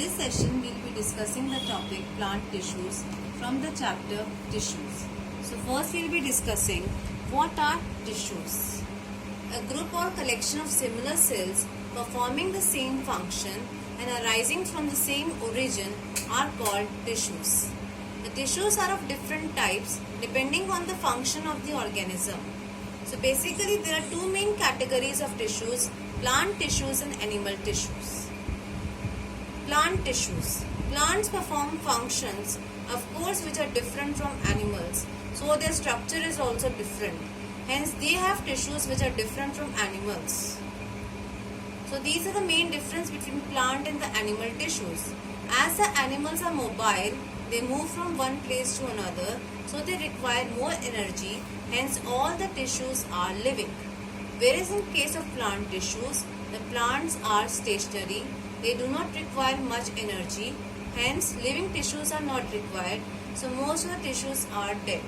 this session we'll be discussing the topic plant tissues from the chapter tissues. So first we'll be discussing what are tissues. A group or collection of similar cells performing the same function and arising from the same origin are called tissues. The tissues are of different types depending on the function of the organism. So basically there are two main categories of tissues, plant tissues and animal tissues. Plant tissues. Plants perform functions, of course, which are different from animals. So their structure is also different. Hence they have tissues which are different from animals. So these are the main difference between plant and the animal tissues. As the animals are mobile, they move from one place to another, so they require more energy, hence all the tissues are living. Whereas in case of plant tissues, the plants are stationary, they do not require much energy, hence living tissues are not required, so most of the tissues are dead.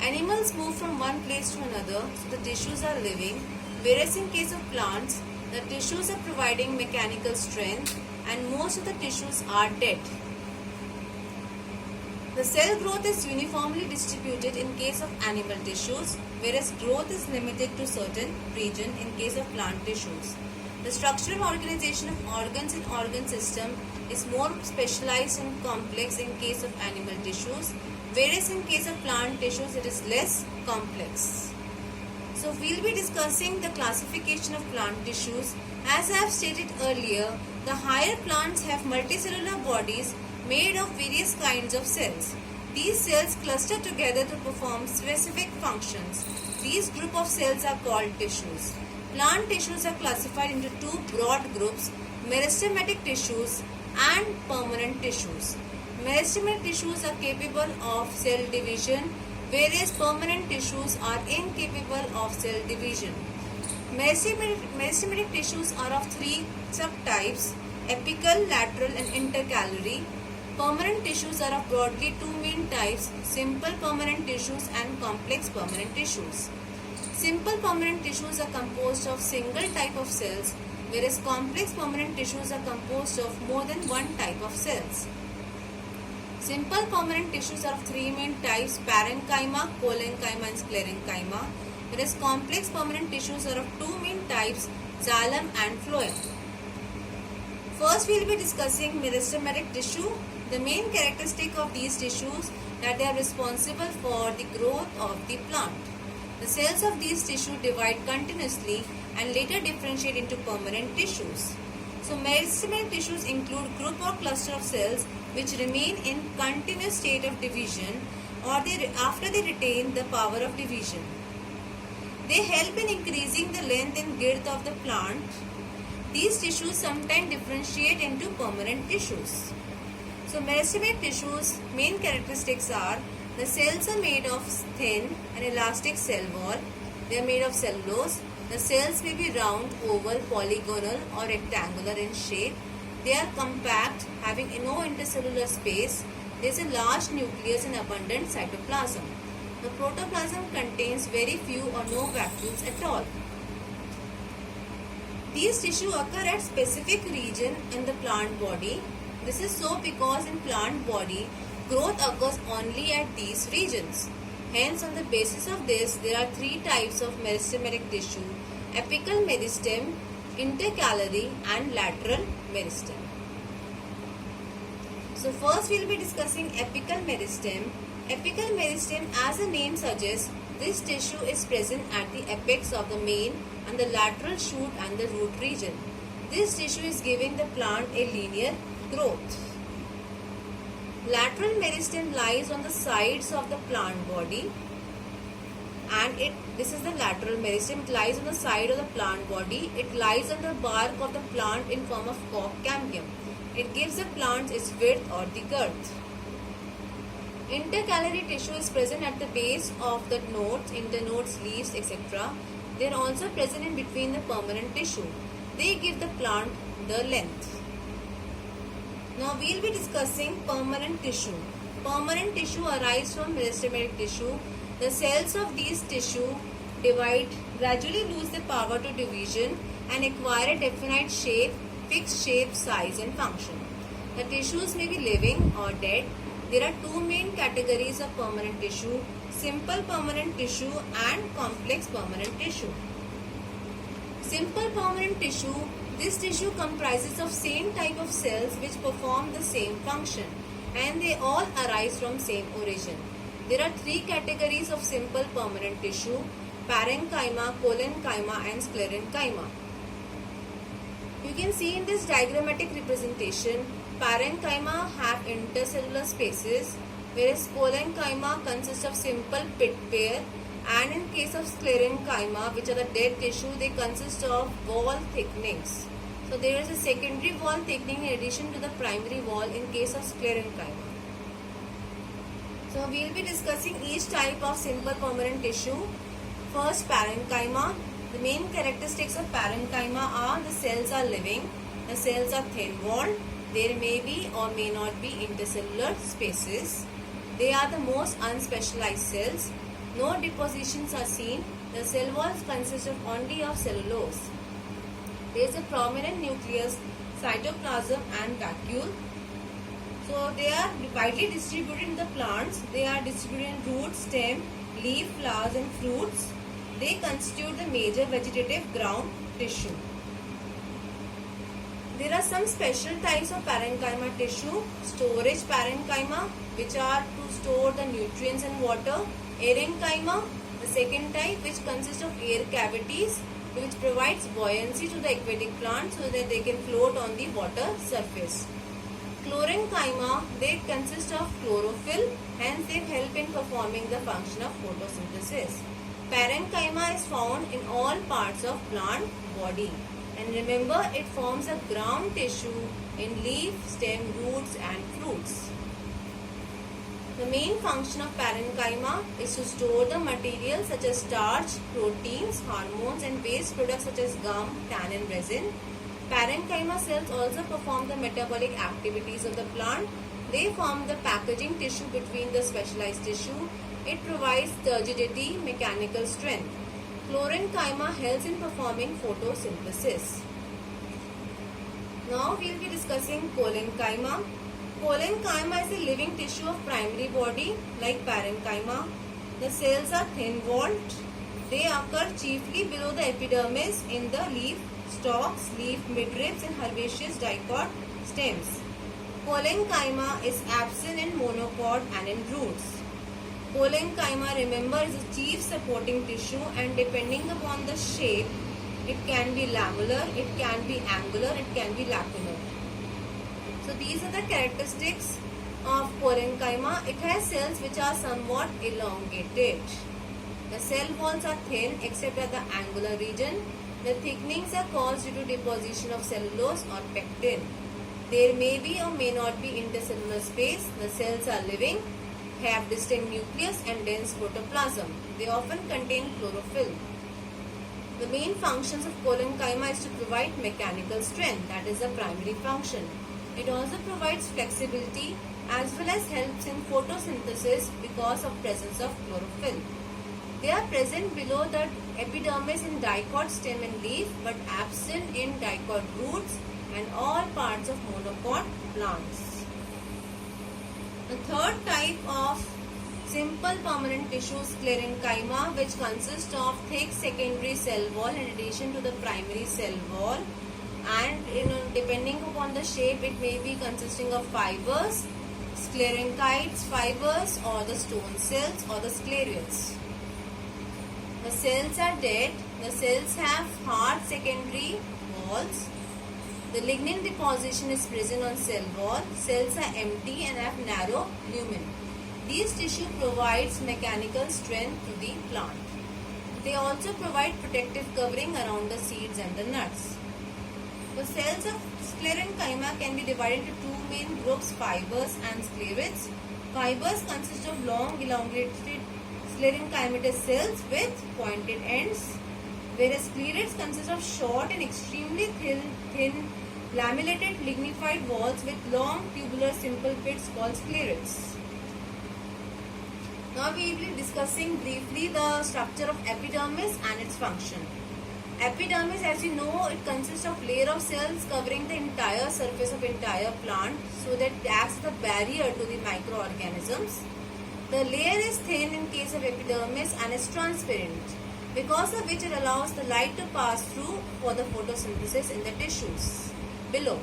Animals move from one place to another, so the tissues are living, whereas in case of plants, the tissues are providing mechanical strength and most of the tissues are dead. The cell growth is uniformly distributed in case of animal tissues, whereas growth is limited to certain region in case of plant tissues. The structural organization of organs in organ system is more specialized and complex in case of animal tissues, whereas in case of plant tissues it is less complex. So we'll be discussing the classification of plant tissues. As I have stated earlier, the higher plants have multicellular bodies made of various kinds of cells. These cells cluster together to perform specific functions. These group of cells are called tissues. Plant tissues are classified into two broad groups, meristematic tissues and permanent tissues. Meristematic tissues are capable of cell division, whereas permanent tissues are incapable of cell division. Meristematic tissues are of three subtypes, apical, lateral and intercalary. Permanent tissues are of broadly two main types, simple permanent tissues and complex permanent tissues. Simple permanent tissues are composed of single type of cells, whereas complex permanent tissues are composed of more than one type of cells. Simple permanent tissues are of three main types, parenchyma, collenchyma and sclerenchyma, whereas complex permanent tissues are of two main types, xylem and phloem. First we will be discussing meristematic tissue. The main characteristic of these tissues that they are responsible for the growth of the plant. The cells of these tissues divide continuously and later differentiate into permanent tissues. So meristematic tissues include group or cluster of cells which remain in continuous state of division or after they retain the power of division. They help in increasing the length and girth of the plant. These tissues sometimes differentiate into permanent tissues. So meristematic tissues main characteristics are the cells are made of thin and elastic cell wall. They are made of cellulose. The cells may be round, oval, polygonal or rectangular in shape. They are compact, having no intercellular space. There is a large nucleus and abundant cytoplasm. The protoplasm contains very few or no vacuoles at all. These tissues occur at specific region in the plant body. This is so because in plant body, growth occurs only at these regions. Hence, on the basis of this, there are three types of meristematic tissue, apical meristem, intercalary and lateral meristem. So first we will be discussing apical meristem. Apical meristem, as the name suggests, this tissue is present at the apex of the main and the lateral shoot and the root region. This tissue is giving the plant a linear growth. Lateral meristem lies on the sides of the plant body and this is the lateral meristem. It lies on the side of the plant body. It lies on the bark of the plant in form of cork cambium. It gives the plant its width or the girth. Intercalary tissue is present at the base of the nodes, internodes, leaves, etc. They are also present in between the permanent tissue. They give the plant the length. Now we will be discussing permanent tissue. Permanent tissue arises from meristematic tissue. The cells of these tissue divide, gradually lose the power to division and acquire a definite shape fixed shape, size and function. The tissues may be living or dead. There are two main categories of permanent tissue: simple permanent tissue and complex permanent tissue. Simple permanent tissue. This tissue comprises of same type of cells which perform the same function, and they all arise from same origin. There are three categories of simple permanent tissue: parenchyma, collenchyma and sclerenchyma. You can see in this diagrammatic representation, parenchyma have intercellular spaces, whereas collenchyma consists of simple pit pair, and in case of sclerenchyma, which are the dead tissue, they consist of wall thickenings. So there is a secondary wall thickening in addition to the primary wall in case of sclerenchyma. So we will be discussing each type of simple permanent tissue. First, parenchyma. The main characteristics of parenchyma are: the cells are living, the cells are thin-walled, there may be or may not be intercellular spaces, they are the most unspecialized cells, no depositions are seen, the cell walls consist of only of cellulose. There is a prominent nucleus, cytoplasm and vacuole. So they are widely distributed in the plants. They are distributed in root, stem, leaf, flowers and fruits. They constitute the major vegetative ground tissue. There are some special types of parenchyma tissue: storage parenchyma, which are to store the nutrients and water; erenchyma, the second type, which consists of air cavities, which provides buoyancy to the aquatic plants so that they can float on the water surface; Chlorenchyma, they consist of chlorophyll, hence they help in performing the function of photosynthesis. Parenchyma is found in all parts of plant body, and remember, it forms a ground tissue in leaf, stem, roots and fruits. The main function of parenchyma is to store the materials such as starch, proteins, hormones and waste products such as gum, tan and resin. Parenchyma cells also perform the metabolic activities of the plant. They form the packaging tissue between the specialized tissue. It provides turgidity, mechanical strength. Chlorenchyma helps in performing photosynthesis. Now we will be discussing collenchyma. Collenchyma is a living tissue of primary body like parenchyma. The cells are thin-walled. They occur chiefly below the epidermis in the leaf stalks, leaf midribs and herbaceous dicot stems. Collenchyma is absent in monocot and in roots. Collenchyma, remember, is a chief supporting tissue, and depending upon the shape, it can be lamellar, it can be angular, it can be lacunar. So these are the characteristics of collenchyma. It has cells which are somewhat elongated. The cell walls are thin except at the angular region. The thickenings are caused due to deposition of cellulose or pectin. There may be or may not be intercellular space. The cells are living, have distinct nucleus and dense protoplasm. They often contain chlorophyll. The main functions of collenchyma is to provide mechanical strength, that is the primary function. It also provides flexibility as well as helps in photosynthesis because of presence of chlorophyll. They are present below the epidermis in dicot stem and leaf, but absent in dicot roots and all parts of monocot plants. The third type of simple permanent tissue is sclerenchyma, which consists of thick secondary cell wall in addition to the primary cell wall, and depending upon the shape, it may be consisting of fibers, sclerenchytes fibers, or the stone cells or the scleroids. The cells are dead. The cells have hard secondary walls. The lignin deposition is present on cell wall. Cells are empty and have narrow lumen. These tissue provides mechanical strength to the plant. They also provide protective covering around the seeds and the nuts. The cells of sclerenchyma can be divided into two main groups: fibers and scleroids. Fibers consist of long elongated sclerenchymatous cells with pointed ends, whereas scleroids consist of short and extremely thin lamellated lignified walls with long tubular simple pits called scleroids. Now we will be discussing briefly the structure of epidermis and its function. Epidermis, as you know, it consists of layer of cells covering the entire surface of entire plant, so that it acts as a barrier to the microorganisms. The layer is thin in case of epidermis and is transparent, because of which it allows the light to pass through for the photosynthesis in the tissues. Below,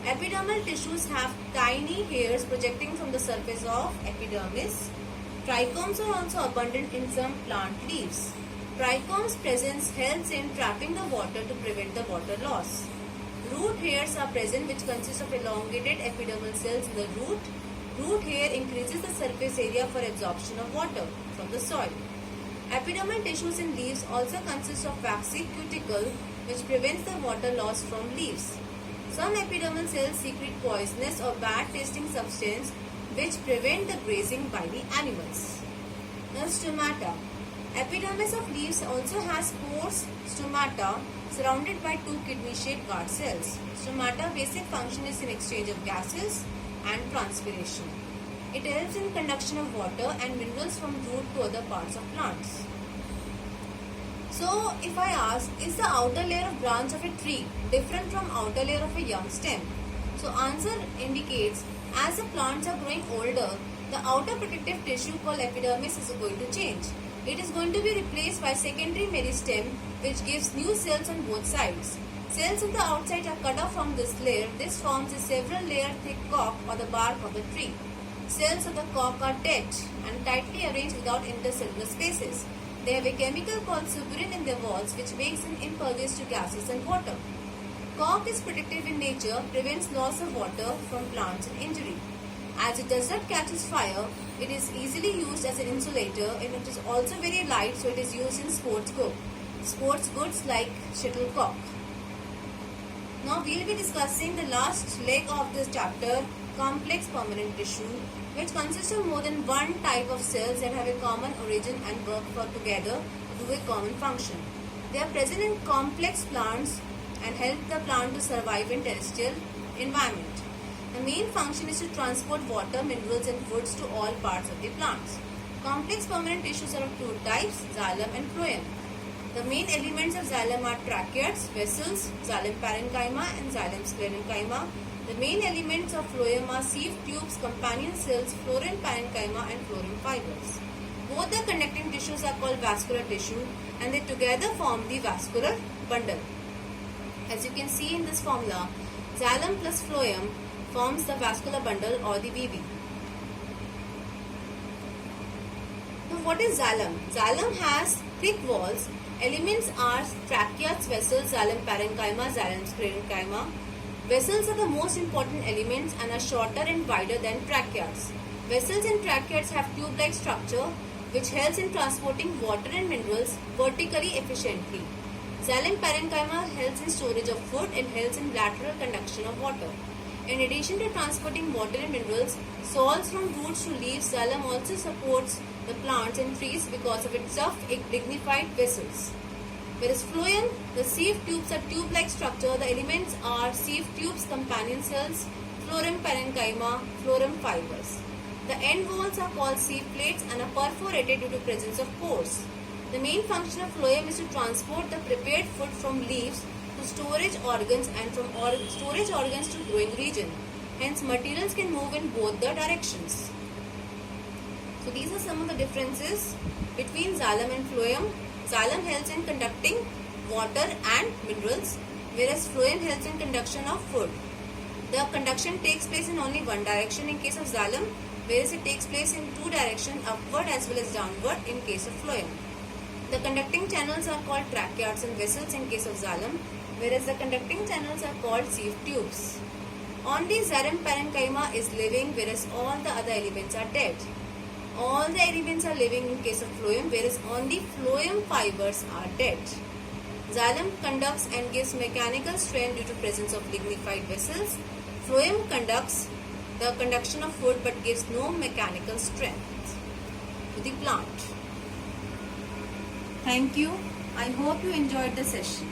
epidermal tissues have tiny hairs projecting from the surface of epidermis. Trichomes are also abundant in some plant leaves. Trichomes' presence helps in trapping the water to prevent the water loss. Root hairs are present, which consist of elongated epidermal cells in the root. Root hair increases the surface area for absorption of water from the soil. Epidermal tissues in leaves also consist of waxy cuticle, which prevents the water loss from leaves. Some epidermal cells secrete poisonous or bad tasting substance, which prevent the grazing by the animals. Now, stomata. Epidermis of leaves also has porous stomata surrounded by two kidney-shaped guard cells. Stomata basic function is in exchange of gases and transpiration. It helps in conduction of water and minerals from root to other parts of plants. So, if I ask, is the outer layer of branch of a tree different from outer layer of a young stem? So, answer indicates as the plants are growing older, the outer protective tissue called epidermis is going to change. It is going to be replaced by secondary meristem, which gives new cells on both sides. Cells on the outside are cut off from this layer. This forms a several layer thick cork or the bark of the tree. Cells of the cork are dead and tightly arranged without intercellular spaces. They have a chemical called suberin in their walls, which makes them impervious to gases and water. Cork is protective in nature, prevents loss of water from plants and injury. As it does not catch fire, it is easily used as an insulator, and it is also very light, so it is used in sports goods like shuttlecock. Now we will be discussing the last leg of this chapter, complex permanent tissue, which consists of more than one type of cells that have a common origin and work together to do a common function. They are present in complex plants and help the plant to survive in terrestrial environment. The main function is to transport water, minerals and foods to all parts of the plants. Complex permanent tissues are of two types, xylem and phloem. The main elements of xylem are tracheids, vessels, xylem parenchyma and xylem sclerenchyma. The main elements of phloem are sieve tubes, companion cells, phloem parenchyma and phloem fibers. Both the conducting tissues are called vascular tissue and they together form the vascular bundle. As you can see in this formula, xylem plus phloem forms the vascular bundle or the VB. Now what is xylem? Xylem has thick walls. Elements are tracheids, vessels, xylem parenchyma, xylem sclerenchyma. Vessels are the most important elements and are shorter and wider than tracheids. Vessels and tracheids have tube-like structure which helps in transporting water and minerals vertically efficiently. Xylem parenchyma helps in storage of food and helps in lateral conduction of water. In addition to transporting water and minerals, salts from roots to leaves, xylem also supports the plants and trees because of its tough, dignified vessels. Whereas phloem, the sieve tubes are tube-like structure. The elements are sieve tubes, companion cells, phloem parenchyma, phloem fibers. The end walls are called sieve plates and are perforated due to presence of pores. The main function of phloem is to transport the prepared food from leaves to storage organs and from storage organs to growing region. Hence, materials can move in both the directions. So, these are some of the differences between xylem and phloem. Xylem helps in conducting water and minerals, whereas phloem helps in conduction of food. The conduction takes place in only one direction in case of xylem, whereas it takes place in two directions, upward as well as downward in case of phloem. The conducting channels are called tracheids and vessels in case of xylem, whereas the conducting channels are called sieve tubes. Only xylem parenchyma is living, whereas all the other elements are dead. All the elements are living in case of phloem, whereas only phloem fibers are dead. Xylem conducts and gives mechanical strength due to presence of lignified vessels. Phloem conducts the conduction of food but gives no mechanical strength to the plant. Thank you. I hope you enjoyed the session.